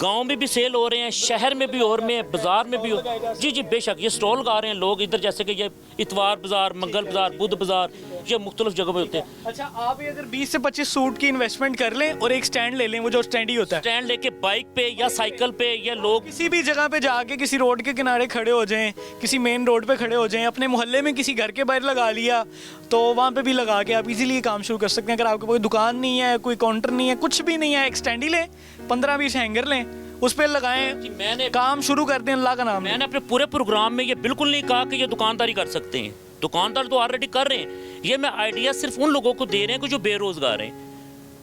S2: गांव में भी सेल हो रहे हैं, शहर में भी और में बाजार में भी हो। जी जी बेशक, ये स्टॉल लगा रहे हैं लोग इधर, जैसे कि ये इतवार बाजार, मंगल बाजार, बुध बाजार, ये मुख्तलिफ जगह पे होते हैं।
S1: अच्छा, आप ये अगर 20 से 25 सूट की इन्वेस्टमेंट कर लें और एक स्टैंड ले लें, वो जो स्टैंड ही होता है,
S2: स्टैंड लेके बाइक पे या साइकिल पे, ये लोग
S1: किसी भी जगह पे जाके किसी रोड के किनारे खड़े हो जाएं, किसी मेन रोड पे खड़े हो जाएं, अपने मोहल्ले में किसी घर के बाहर लगा लिया, तो वहाँ पे भी लगा के आप इजीली काम शुरू कर सकते हैं। अगर आपके कोई दुकान नहीं है, कोई काउंटर नहीं है, कुछ भी नहीं है, एक स्टैंड ही लें, 15-20 हैंगर लें, उस पर लगाएं,
S2: मैंने
S1: काम शुरू कर दें अल्लाह का नाम।
S2: मैंने अपने पूरे प्रोग्राम में ये बिल्कुल नहीं कहा कि ये दुकानदारी कर सकते हैं, दुकानदार तो ऑलरेडी कर रहे हैं। ये मैं आइडिया सिर्फ उन लोगों को दे रहे हैं कि जो बेरोजगार हैं,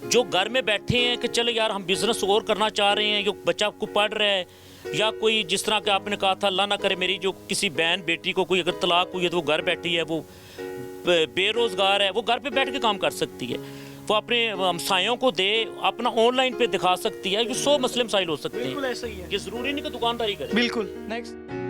S2: जो घर में बैठे हैं कि चलो यार हम बिजनेस और करना चाह रहे हैं, जो बच्चा को पढ़ रहा है, या कोई जिस तरह के आपने कहा था अल्लाह ना करे मेरी जो किसी बहन बेटी को कोई अगर तलाक हुई है तो वो घर बैठी है, वो बेरोजगार है, वो घर पे बैठ के काम कर सकती है, वो अपने हमसायों को दे, अपना ऑनलाइन पे दिखा सकती है। ये 100 मसले मसाइल हो सकते हैं।
S1: बिल्कुल ऐसा ही है,
S2: ये जरूरी नहीं कि दुकानदारी करे।
S1: बिल्कुल। नेक्स्ट,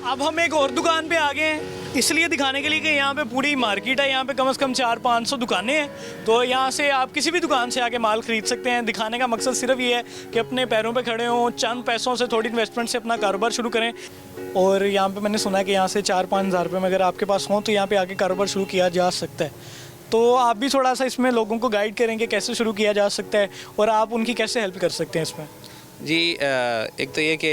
S1: अब हम एक और दुकान पे आ गए हैं, इसलिए दिखाने के लिए कि यहाँ पे पूरी मार्केट है, यहाँ पे कम से कम 400-500 दुकानें हैं। तो यहाँ से आप किसी भी दुकान से आके माल ख़रीद सकते हैं। दिखाने का मकसद सिर्फ ये है कि अपने पैरों पे खड़े हों, चंद पैसों से, थोड़ी इन्वेस्टमेंट से अपना कारोबार शुरू करें। और यहाँ पे मैंने सुना है कि यहाँ से 4-5 हज़ार रुपये में अगर आपके पास हों तो यहाँ पे आके कारोबार शुरू किया जा सकता है। तो आप भी थोड़ा सा इसमें लोगों को गाइड करेंगे कैसे शुरू किया जा सकता है और आप उनकी कैसे हेल्प कर सकते हैं इसमें?
S3: जी, एक तो ये कि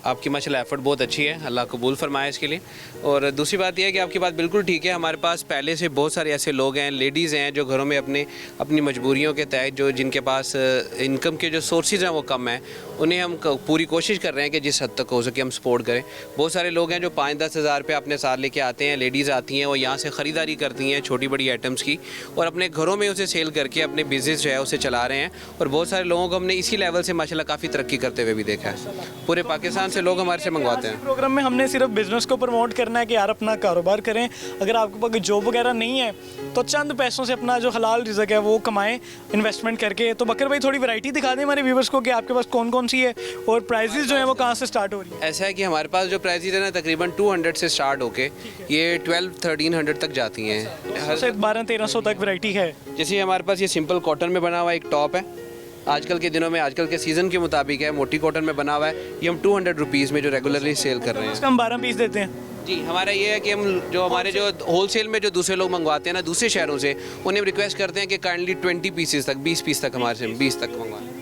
S3: आपकी माशाल्लाह एफ़र्ट बहुत अच्छी है, अल्लाह कबूल फरमाए इसके लिए। और दूसरी बात यह है कि आपकी बात बिल्कुल ठीक है, हमारे पास पहले से बहुत सारे ऐसे लोग हैं, लेडीज़ हैं, जो घरों में अपनी मजबूरियों के तहत जो जिनके पास इनकम के जो सोर्सेज हैं वो कम हैं, उन्हें हम पूरी कोशिश कर रहे हैं कि जिस हद तक हो सके हम सपोर्ट करें। बहुत सारे लोग हैं जो 5-10 हज़ार रुपये अपने साथ लेके आते हैं, लेडीज़ आती हैं, वो यहाँ से ख़रीदारी करती हैं छोटी बड़ी आइटम्स की, और अपने घरों में उसे सेल करके अपने बिज़नेस जो है उसे चला रहे हैं। और बहुत सारे लोगों को हमने इसी लेवल से माशाल्लाह काफ़ी तरक्की करते हुए भी देखा है। पूरे पाकिस्तान से लोग हमारे से मंगवाते हैं।
S1: प्रोग्राम में हमने सिर्फ बिजनेस को प्रमोट करना है कि यार अपना कारोबार करें। अगर आपके पास जॉब वगैरह नहीं है तो चंद पैसों से अपना जो हलाल रिज़्क है वो कमाएं इन्वेस्टमेंट करके। तो बकर भाई थोड़ी वैरायटी दिखा दें हमारे व्यूवर्स को कि आपके पास कौन कौन सी है और प्राइजेस जो है वो कहाँ से स्टार्ट हो रही है।
S3: ऐसा है कि हमारे पास जो प्राइजेस है ना तकरीबन 200 से स्टार्ट होके ये 1200-1300 तक जाती हैं।
S1: 1200-1300 तक वैरायटी है।
S3: जैसे हमारे पास ये सिंपल कॉटन में बना हुआ एक टॉप है, आजकल के दिनों में आजकल के सीज़न के मुताबिक है, मोटी कॉटन में बना हुआ है, ये हम 200 रुपीज़ में जो रेगुलरली सेल कर रहे हैं।
S1: हम 12 पीस देते हैं
S3: जी। हमारा ये है कि हम जो हमारे जो होलसेल में जो दूसरे लोग मंगवाते हैं ना दूसरे शहरों से, उन्हें रिक्वेस्ट करते हैं कि काइंडली 20 पीसेस तक, 20 पीस तक हमारे से 20 तक मंगवाएं।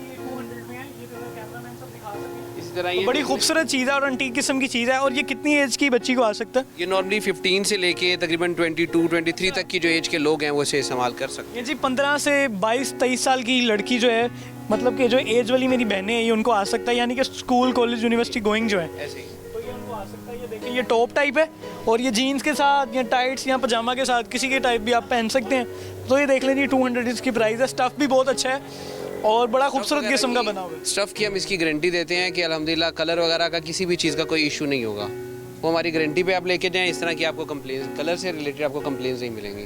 S3: जरा
S1: तो
S3: ये
S1: बड़ी खूबसूरत चीज़ है और अंटीक किस्म की चीज़ है। और ये कितनी एज की बच्ची को आ सकता है?
S3: ये नॉर्मली 15 से लेके तकरीबन 22 23 तक की जो एज के लोग हैं वो इसे इस्तेमाल कर सकते
S1: ये जी 15 से 22-23 साल की लड़की जो है, मतलब कि जो एज वाली मेरी बहनें हैं, ये उनको आ सकता है, यानी कि स्कूल कॉलेज यूनिवर्सिटी गोइंग जो है,
S3: हैं ऐसे ही।
S1: तो ये उनको आ सकता है। ये देखिए, ये टॉप टाइप है और ये जीन्स के साथ या टाइट्स या पजामा के साथ किसी के टाइप भी आप पहन सकते हैं। तो ये देख लीजिए 200 इसकी प्राइस है। स्टफ़ भी बहुत अच्छा है और बड़ा खूबसूरत किस्म का बना हुआ है।
S3: स्टफ़ की हम इसकी गारंटी देते हैं कि अल्हम्दुलिल्लाह कलर वगैरह का किसी भी चीज़ का कोई इशू नहीं होगा। वो हमारी गारंटी पे आप लेके जाएं, इस तरह की आपको कंप्लेन कलर से रिलेटेड आपको कंप्लेंट्स नहीं मिलेंगी।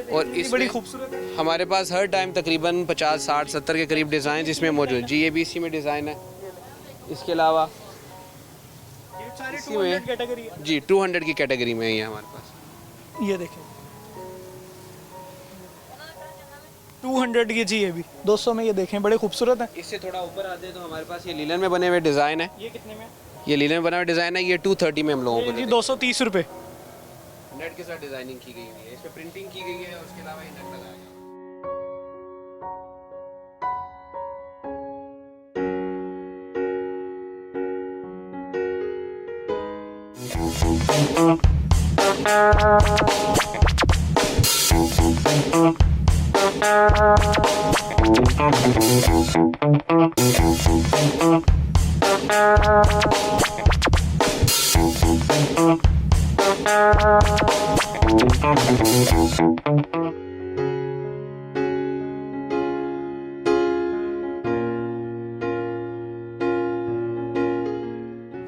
S3: और
S1: ये
S3: इसमें
S1: बड़ी खूबसूरत है।
S3: हमारे पास हर टाइम तकरीबन 50 60 70 के करीब डिज़ाइन इसमें मौजूद। जी ये भी इसी में डिज़ाइन है। इसके अलावा
S1: ये सारे
S3: इसी
S1: 200
S3: में
S1: कैटेगरी है।
S3: जी 200 की कैटेगरी में है ये हमारे पास।
S1: ये देखें 200 की जी, ये भी 200 में। ये देखें बड़े खूबसूरत है।
S3: इससे थोड़ा ऊपर आते हैं तो हमारे पास ये लीलन में बने हुए डिज़ाइन है।
S1: ये कितने में?
S3: ये लीलन में बना हुआ डिज़ाइन है। ये 230 में हम लोगों को
S1: जी 230 रुपये।
S3: नेट के साथ डिज़ाइनिंग की गई हुई है, इसमें प्रिंटिंग की गई है और उसके अलावा ये नेट लगाया गया है।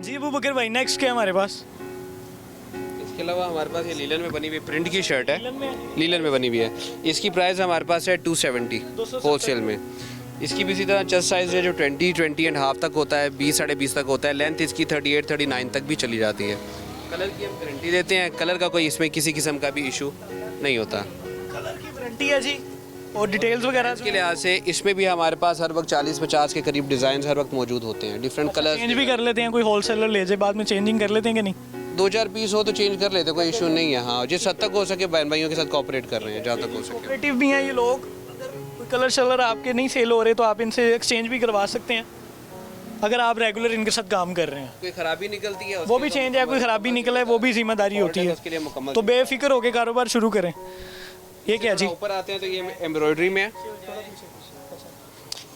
S1: जी अबू बकर भाई, नेक्स्ट क्या है हमारे पास?
S3: इसके अलावा हमारे पास ये लीलन में बनी हुई प्रिंट की शर्ट है।
S1: लीलन में?
S3: लीलन में बनी हुई है। इसकी प्राइस हमारे पास है 270 होलसेल में। इसकी भी इसी तरह चेस्ट साइज़ है जो 20 एंड हाफ तक होता है, 20 साढ़े 20 तक होता है। लेंथ इसकी 38 39 तक भी चली जाती है। कलर की हम गारंटी देते हैं, कलर का कोई इसमें किसी किस्म का भी इशू नहीं होता।
S1: कलर की वारंटी है जी। और डिटेल्स वगैरह
S3: इसके लिहाज से इसमें भी हमारे पास हर वक्त 40-50 के करीब डिज़ाइन हर वक्त मौजूद होते हैं। डिफरेंट कलर
S1: चेंज भी कर लेते हैं, कोई होलसेलर ले जाए बाद में चेंजिंग कर लेते हैं कि नहीं?
S3: 2-4 पीस हो तो चेंज कर लेते, कोई इशू नहीं है। हाँ, जिस हद तक हो सके बहन भाइयों के साथ कोऑपरेट कर रहे हैं जहाँ तक हो सके।
S1: कोऑपरेटिव भी हैं ये लोग। अगर कोई कलर शलर आपके नहीं सेल हो रहे तो आप इनसे एक्सचेंज भी करवा सकते हैं, अगर आप रेगुलर इनके साथ काम कर रहे हैं।
S3: कोई खराबी निकलती है
S1: वो भी चेंज है, कोई ख़राबी निकला है वो भी जिम्मेदारी होती है।
S3: उसके लिए मुकम्मल।
S1: तो बेफिक्र होकर कारोबार शुरू करें। ये क्या जी?
S3: ऊपर आते हैं तो ये एम्ब्रॉयडरी में है।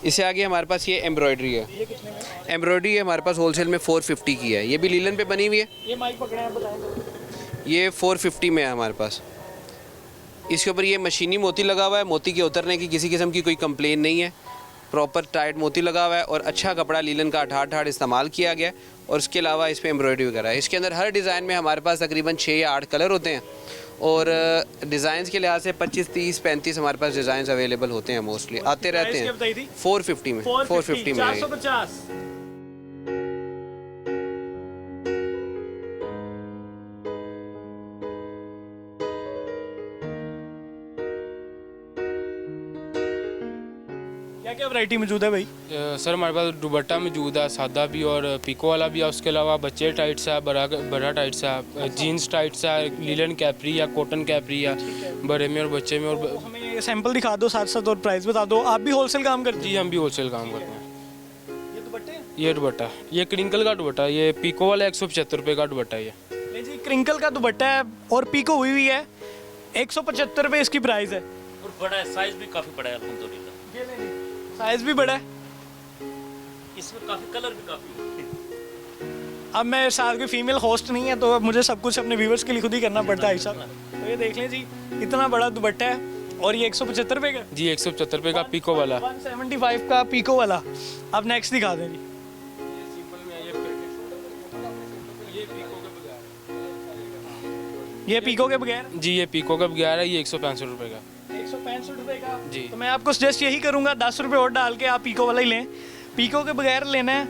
S3: इससे आगे हमारे पास ये एम्ब्रॉयडरी है।
S1: ये कितने में?
S3: एम्ब्रॉयडरी हमारे पास होलसेल में 450 की है। ये भी लीलन पे बनी हुई है।
S1: ये माइक पकड़े हैं, बताएं।
S3: ये 450 में है हमारे पास। इसके ऊपर ये मशीनी मोती लगा हुआ है। मोती के उतरने की किसी किस्म की कोई कंप्लेन नहीं है। प्रॉपर टाइट मोती लगा हुआ है और अच्छा कपड़ा लीलन का ठाठ इस्तेमाल किया गया है। और उसके अलावा इस पर एम्ब्रॉयडरी वगैरह है। इसके अंदर हर डिज़ाइन में हमारे पास तकरीबन 6 या 8 कलर होते हैं। और डिज़ाइंस के लिहाज से 25 30 35 हमारे पास डिज़ाइंस अवेलेबल होते हैं। मोस्टली आते रहते
S1: क्या
S3: हैं।
S1: बताई थी?
S3: 450 में 450 में है ये।
S1: 450। क्या क्या वैरायटी मौजूद है भाई?
S4: सर हमारे पास दुपट्टा मौजूद है, सादा भी और पिको वाला भी है। उसके अलावा बच्चे टाइट्स है, बड़ा टाइट्स है, जीन्स टाइट्स है, लीलन कैपरी या कॉटन कैपरी है, बड़े में और बच्चे में। और
S1: हमें ये सैंपल दिखा दो साथ साथ और प्राइस बता दो। आप भी होलसेल काम करते
S4: जी हम भी होलसेल काम करते हैं।
S1: हैं? ये दुपट्टे हैं?
S4: ये दुपट्टा, ये क्रिंकल का दुपट्टा, ये पिको वाला 175 रुपये का दुपट्टा है ये।
S1: नहीं जी, क्रिंकल का दुपट्टा है और पीको हुई हुई है। 175 रुपये इसकी प्राइस है।
S2: और बड़ा है, साइज़ भी काफ़ी बड़ा है अल्हम्दुलिल्लाह।
S1: साइज भी बड़ा है।
S2: इसमें काफ़ी कलर भी काफ़ी।
S1: अब मैं साथ कोई फीमेल होस्ट नहीं है तो अब मुझे सब कुछ अपने व्यूवर्स के लिए खुद ही करना पड़ता है ऐसा। तो ये देख लें जी, इतना बड़ा दुपट्टा है और ये 175 रुपये का।
S4: जी 175 रुपये का पिको वाला।
S1: 175 का पीको वाला। अब नेक्स्ट दिखा दें जी। ये पीको के बगैर?
S4: जी ये पिको का बगैर है, ये 165 रुपये का।
S1: 165 रुपये का
S4: जी।
S1: तो मैं आपको सजेस्ट यही करूँगा 10 रुपये और डाल के आप पीको वाला ही लें। पीको के बगैर लेना है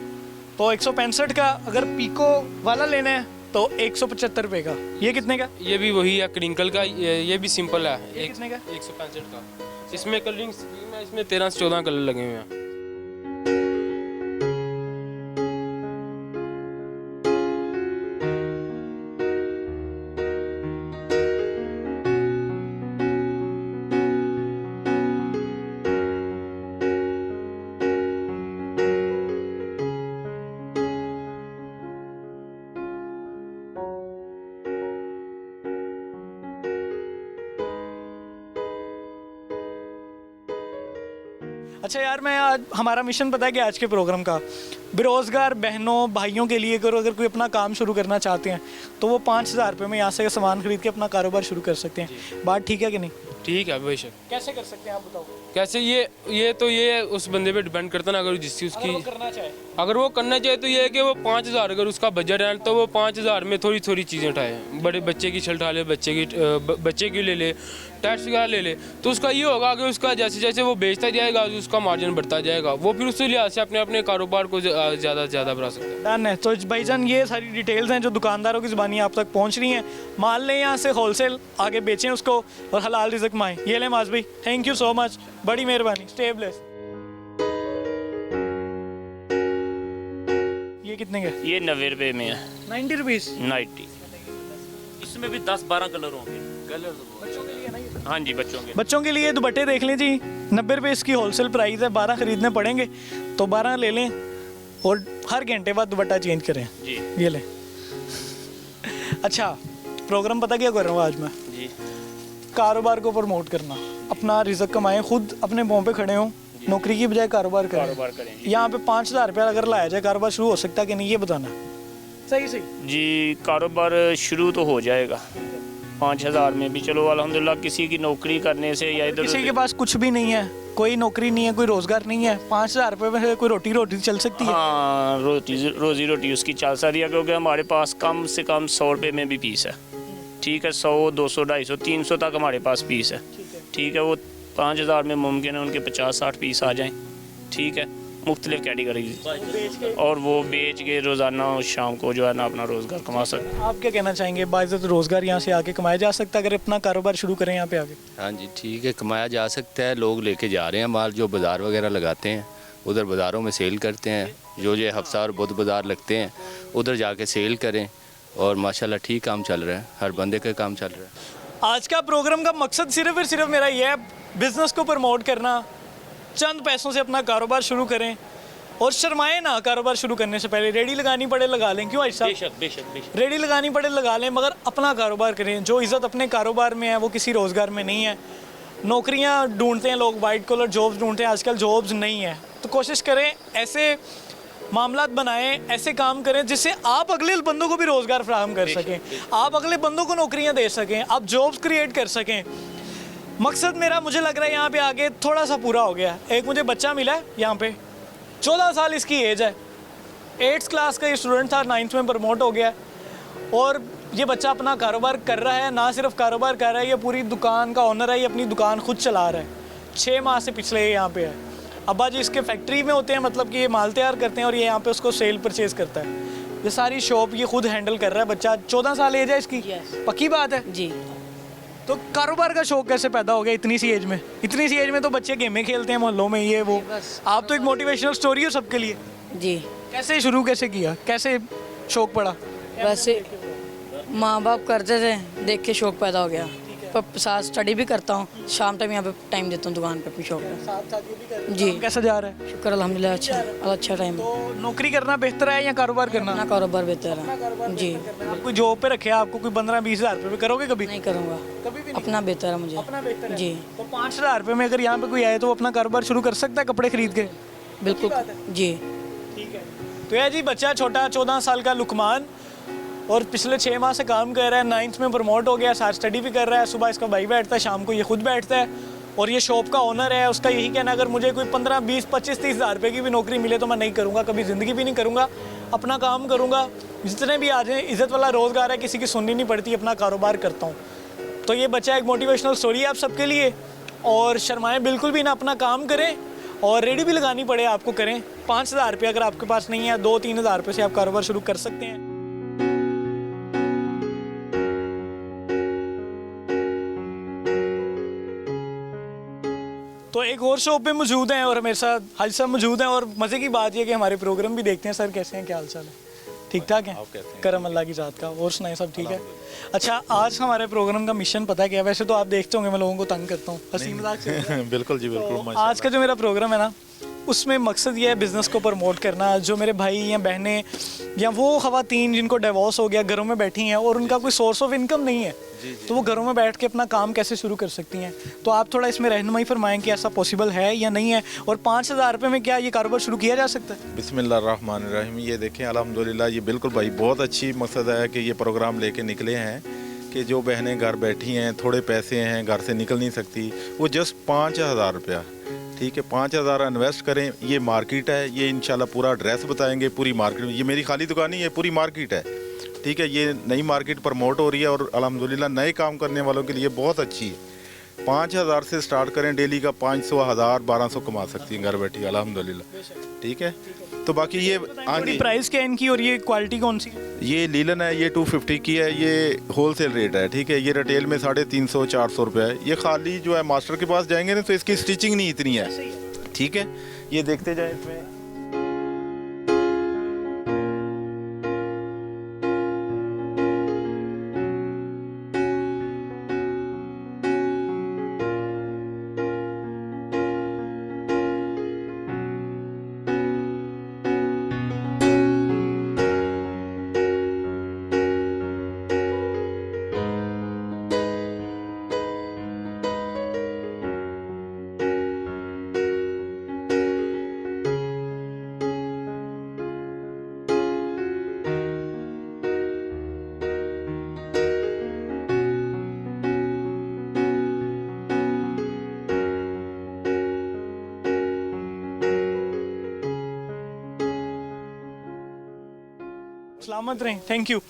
S1: तो 165 का, अगर पीको वाला लेना है तो 175 रुपये का। ये कितने का?
S4: ये भी वही है क्रिंकल का, ये भी सिंपल है।
S1: ये कितने का?
S4: 165 का। इसमें कलरिंग स्कीम है, इसमें 13 से 14 कलर लगे हुए हैं।
S1: अच्छा यार, मैं आज हमारा मिशन पता है कि आज के प्रोग्राम का बेरोज़गार बहनों भाइयों के लिए अगर कोई अपना काम शुरू करना चाहते हैं तो वो 5,000 रुपये में यहाँ से सामान खरीद के अपना कारोबार शुरू कर सकते हैं। बात ठीक है कि नहीं?
S4: ठीक है बेशक।
S1: कैसे कर सकते हैं आप बताओ?
S4: कैसे ये उस बंदे पे डिपेंड करता ना, अगर जिसकी उसकी
S1: करना चाहे
S4: अगर वो करना चाहे तो ये है कि वो 5,000 अगर उसका बजट है तो वो 5,000 में थोड़ी थोड़ी चीज़ें उठाए। बड़े बच्चे की शर्ट उठा ले, बच्चे की ले ले, टैक्स वगैरह ले ले, तो उसका ये होगा कि उसका जैसे जैसे वो बेचता जाएगा उसका मार्जिन बढ़ता जाएगा, वो फिर उसी लिहाज से अपने अपने कारोबार को ज़्यादा से ज़्यादा बढ़ा सकता है।
S1: डन है। तो भाईजान ये सारी डिटेल्स हैं जो दुकानदारों की ज़बानी आप तक पहुंच रही हैं। माल लें यहाँ से होलसेल, आगे बेचें उसको और हलाल रिज़्क कमाएं। ये लें माज भाई, थैंक यू सो मच, बड़ी मेहरबानी, स्टे ब्लेस्ड। ये कितने के?
S2: ये 90 रुपये में है।
S1: 90 रुपीज़।
S2: 90। इसमें भी 10-12 कलर होंगे। हाँ जी,
S1: बच्चों के लिए दुपट्टे देख लें जी, 90 रुपये इसकी होलसेल प्राइस है। 12 ख़रीदने पड़ेंगे तो 12 ले लें और हर घंटे बाद दुपट्टा चेंज करें
S2: जी।
S1: ये लें। अच्छा, प्रोग्राम पता क्या कर रहा हूँ आज मैं?
S2: जी।
S1: कारोबार को प्रमोट करना, अपना रिज़्क कमाएं, खुद अपने पाँव पे खड़े हों, नौकरी की बजाय कारोबार करें। यहाँ पे 5,000 रुपया अगर लाया जाए कारोबार शुरू हो सकता है कि नहीं, ये बताना। सही
S5: जी, कारोबार शुरू तो हो जाएगा 5,000 में भी। चलो अल्हम्दुलिल्लाह, किसी की नौकरी करने से या इधर
S1: किसी के पास कुछ भी नहीं है, कोई नौकरी नहीं है, कोई रोज़गार नहीं है, 5,000 रुपये में कोई रोटी चल सकती है।
S5: हाँ, रोजी रोटी उसकी चल सकती है, क्योंकि हमारे पास कम से कम 100 रुपये में भी पीस है। ठीक है, 100, 200, 250, 300 तक हमारे पास पीस है। ठीक है, वो 5,000 में मुमकिन है उनके 50-60 पीस आ जाएं। ठीक है, मुख्तलिफ कैटेगरी, और वो बेच के रोज़ाना शाम को जो है ना अपना रोज़गार कमा सकते हैं।
S1: आप क्या कहना चाहेंगे? बाइज़्ज़त रोज़गार यहाँ से आके कमाया जा सकता है अगर अपना कारोबार शुरू करें यहाँ पे आके?
S6: हाँ जी, ठीक है, कमाया जा सकता है। लोग लेके जा रहे हैं माल, जो बाज़ार वगैरह लगाते हैं उधर बाज़ारों में सेल करते हैं। जो हफ्ता और बुध बाज़ार लगते हैं उधर जाके सेल करें, और माशाल्लाह ठीक काम चल रहा है, हर बंदे का काम चल रहा है।
S1: आज का प्रोग्राम का मकसद सिर्फ और सिर्फ मेरा ये है, बिज़नेस को प्रमोट करना। चंद पैसों से अपना कारोबार शुरू करें और शर्माएं ना। कारोबार शुरू करने से पहले रेडी लगानी पड़े लगा लें, क्यों ऐसा?
S2: बेशक।
S1: रेडी लगानी पड़े लगा लें, मगर अपना कारोबार करें। जो इज़्ज़त अपने कारोबार में है वो किसी रोज़गार में नहीं है। नौकरियां ढूंढते हैं लोग, वाइट कॉलर जॉब्स ढूंढते हैं, आजकल जॉब्स नहीं है। तो कोशिश करें ऐसे मामलात बनाएं, ऐसे काम करें जिससे आप अगले बंदों को भी रोज़गार फराहम कर सकें, आप अगले बंदों को नौकरियां दे सकें, आप जॉब्स क्रिएट कर सकें। मकसद मेरा, मुझे लग रहा है यहाँ पे आगे थोड़ा सा पूरा हो गया। एक मुझे बच्चा मिला है यहाँ पे, 14 साल इसकी एज है, 8th क्लास का ये स्टूडेंट था, 9th में प्रमोट हो गया। और ये बच्चा अपना कारोबार कर रहा है, ना सिर्फ कारोबार कर रहा है, ये पूरी दुकान का ओनर है, ये अपनी दुकान खुद चला रहा है। 6 माह से पिछले ये यहाँ पे है। अब्बा जी इसके फैक्ट्री में होते हैं, मतलब कि ये माल तैयार करते हैं और ये यहाँ पे उसको सेल परचेज़ करता है। ये सारी शॉप ये खुद हैंडल कर रहा है। बच्चा 14 साल एज है इसकी। पक्की बात है
S7: जी।
S1: तो कारोबार का शौक कैसे पैदा हो गया इतनी सी एज में? इतनी सी एज में तो बच्चे गेमें खेलते हैं मोहल्लों में, ये वो। आप तो एक मोटिवेशनल स्टोरी हो सबके लिए।
S7: जी।
S1: कैसे शुरू कैसे किया, कैसे शौक पड़ा?
S7: वैसे माँ बाप करते थे, देख के शौक पैदा हो गया। पर साथ स्टडी भी करता हूँ, शाम टाइम यहाँ पे टाइम देता हूँ दुकान पे अपनी शॉप पे। जी।
S1: कैसा जा रहा है?
S7: शुक्र अल्हम्दुलिल्लाह, अच्छा टाइम।
S1: तो नौकरी करना बेहतर है या कारोबार करना?
S7: अपना कारोबार बेहतर है। जी।
S1: कोई जॉब पे रखे आपको, कोई 15-20 हज़ार रुपये करोगे कभी?
S7: नहीं करूँगा,
S1: कभी भी नहीं?
S7: अपना बेहतर है मुझे।
S1: अपना बेहतर है।
S7: जी।
S1: तो 5,000 रुपये में अगर यहाँ पे कोई आए तो वो अपना कारोबार शुरू कर सकता है कपड़े खरीद के?
S7: बिल्कुल जी।
S1: ठीक है। तो यह जी बच्चा छोटा 14 साल का लुकमान, और पिछले 6 माह से काम कर रहा है, 9th में प्रमोट हो गया, साथ स्टडी भी कर रहा है। सुबह इसका भाई बैठता है, शाम को ये खुद बैठता है, और ये शॉप का ओनर है। उसका यही कहना, अगर मुझे कोई 15, 20, 25, 30 हज़ार रुपये की भी नौकरी मिले तो मैं नहीं करूँगा, कभी ज़िंदगी भी नहीं करूँगा, अपना काम करूँगा। जितने भी आ जाएँ, इज़्ज़त वाला रोज़गार है, किसी की सुननी नहीं पड़ती, अपना कारोबार करता हूँ। तो ये बच्चा एक मोटिवेशनल स्टोरी है आप सबके लिए। और शर्माएँ बिल्कुल भी ना, अपना काम करें, और रेडी भी लगानी पड़े आपको करें। 5,000 रुपये अगर आपके पास नहीं है, 2-3 हज़ार रुपये से आप कारोबार शुरू कर सकते हैं। तो एक और शो पे मौजूद हैं और मेरे साथ हाजी साहब मौजूद हैं, और मज़े की बात यह कि हमारे प्रोग्राम भी देखते हैं। सर कैसे हैं, क्या हाल चाल है? ठीक ठाक हैं? करम अल्लाह की ज़ात का। और सुनाएं, सब ठीक है? अच्छा, आज हमारे प्रोग्राम का मिशन पता है क्या? वैसे तो आप देखते होंगे मैं लोगों को तंग करता हूँ, हंसी मजाक से।
S8: बिल्कुल जी, बिल्कुल।
S1: तो आज का जो मेरा प्रोग्राम है ना, उसमें मकसद ये है बिज़नेस को प्रमोट करना। जो मेरे भाई या बहनें या वो ख़वातीन जिनको डिवोर्स हो गया, घरों में बैठी हैं और उनका कोई सोर्स ऑफ इनकम नहीं है, तो वो घरों में बैठ के अपना काम कैसे शुरू कर सकती हैं। तो आप थोड़ा इसमें रहनुमाई फरमाएं कि ऐसा पॉसिबल है या नहीं है, और 5,000 रुपये में क्या ये कारोबार शुरू किया जा सकता है?
S8: बिस्मिल्लाहिर्रहमानिर्रहीम। ये देखें अल्हम्दुलिल्लाह, ये बिल्कुल भाई बहुत अच्छी मकसद है कि ये प्रोग्राम लेके निकले हैं कि जो बहनें घर बैठी हैं, थोड़े पैसे हैं, घर से निकल नहीं सकती, वो जस्ट 5,000 रुपया, ठीक है, 5,000 इन्वेस्ट करें। ये मार्केट है, ये इंशाल्लाह पूरा एड्रेस बताएंगे पूरी मार्केट में। ये मेरी खाली दुकान नहीं है, पूरी मार्केट है, ठीक है। ये नई मार्केट प्रमोट हो रही है और अल्हम्दुलिल्लाह नए काम करने वालों के लिए बहुत अच्छी है। 5,000 से स्टार्ट करें, डेली का 500, 1,000, 1,200 कमा सकती हैं घर बैठी अल्हम्दुलिल्लाह, ठीक है। तो बाकी ये
S1: थोड़ी प्राइस क्या है इनकी और ये क्वालिटी कौन सी है?
S8: ये लीलन है, ये 250 की है, ये होलसेल रेट है, ठीक है। ये रिटेल में 350, 400 रुपये है। ये खाली जो है मास्टर के पास जाएंगे ना तो इसकी स्टिचिंग नहीं इतनी है, ठीक है। ये देखते जाए इसमें
S1: सलामत रहें, थैंक यू।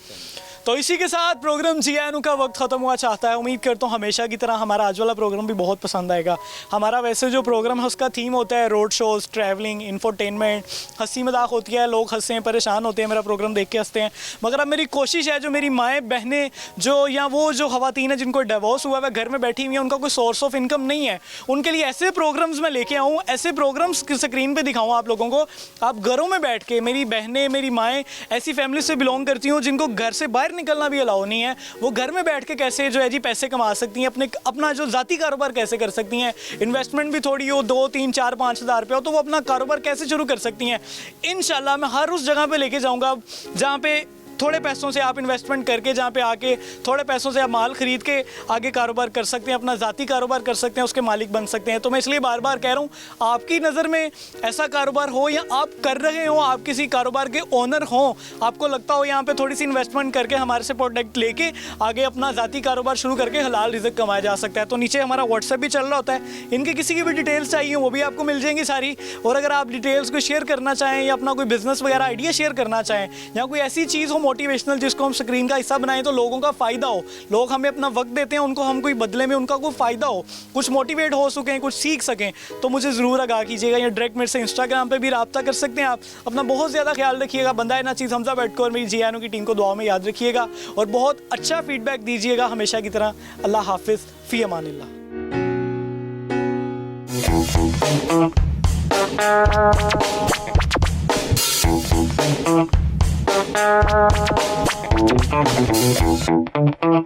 S1: तो इसी के साथ प्रोग्राम जियानु का वक्त ख़त्म हुआ चाहता है। उम्मीद करता हूँ हमेशा की तरह हमारा आज वाला प्रोग्राम भी बहुत पसंद आएगा। हमारा वैसे जो प्रोग्राम है उसका थीम होता है रोड शोज़, ट्रैवलिंग, इंफोटेनमेंट, हंसी मजाक होती है, लोग हंसते हैं, परेशान होते हैं, मेरा प्रोग्राम देख के हंसते हैं। मगर अब मेरी कोशिश है जो मेरी माएँ बहनें जो या वो जो ख़वातीन है जिनको डिवोर्स हुआ है, घर में बैठी हुई हैं, उनका कोई सोर्स ऑफ इनकम नहीं है, उनके लिए ऐसे प्रोग्राम्स मैं लेके आऊँ, ऐसे प्रोग्राम्स स्क्रीन पर दिखाऊँ आप लोगों को। आप घरों में बैठ के, मेरी बहनें, मेरी माएँ ऐसी फैमिली से बिलोंग करती हूँ जिनको घर से बाहर निकलना भी अलाउ नहीं है, वो घर में बैठ के कैसे जो है जी पैसे कमा सकती हैं, अपना जो ज़ाती कारोबार कैसे कर सकती हैं, इन्वेस्टमेंट भी थोड़ी हो, 2, 3, 4, 5,000 रुपये हो, तो वो अपना कारोबार कैसे शुरू कर सकती हैं। इंशाल्लाह मैं हर उस जगह पे लेके जाऊंगा जहाँ पे थोड़े पैसों से आप इन्वेस्टमेंट करके, जहाँ पे आके थोड़े पैसों से आप माल ख़रीद के आगे कारोबार कर सकते हैं, अपना ज़ाती कारोबार कर सकते हैं, उसके मालिक बन सकते हैं। तो मैं इसलिए बार बार कह रहा हूँ, आपकी नज़र में ऐसा कारोबार हो या आप कर रहे हो, आप किसी कारोबार के ओनर हों, आपको लगता हो यहाँ पे थोड़ी सी इन्वेस्टमेंट करके हमारे से प्रोडक्ट लेके आगे अपना ज़ाती कारोबार शुरू करके हलाल रिज़्क कमाया जा सकता है, तो नीचे हमारा व्हाट्सएप भी चल रहा होता है। इनकी किसी की भी डिटेल्स चाहिए वो भी आपको मिल जाएंगी सारी। और अगर आप डिटेल्स को शेयर करना चाहें या अपना कोई बिज़नेस वगैरह आइडिया शेयर करना चाहें या कोई ऐसी चीज़ हो मोटिवेशनल जिसको स्क्रीन का हिस्सा बनाएं तो लोगों का फ़ायदा हो, लोग हमें अपना वक्त देते हैं, उनको हम कोई बदले में उनका कोई फ़ायदा हो, कुछ मोटिवेट हो सकें, कुछ सीख सकें, तो मुझे ज़रूर आगाह कीजिएगा। या डायरेक्ट मेरे से इंस्टाग्राम पे भी रब्ता कर सकते हैं आप। अपना बहुत ज़्यादा ख्याल रखिएगा। बंदा है ना चीज़ हमजा बैठकर और मेरी जियानु की टीम को दुआ में याद रखिएगा और बहुत अच्छा फीडबैक दीजिएगा हमेशा की तरह। अल्लाह हाफिज़, फ़ी अमानिल्लाह।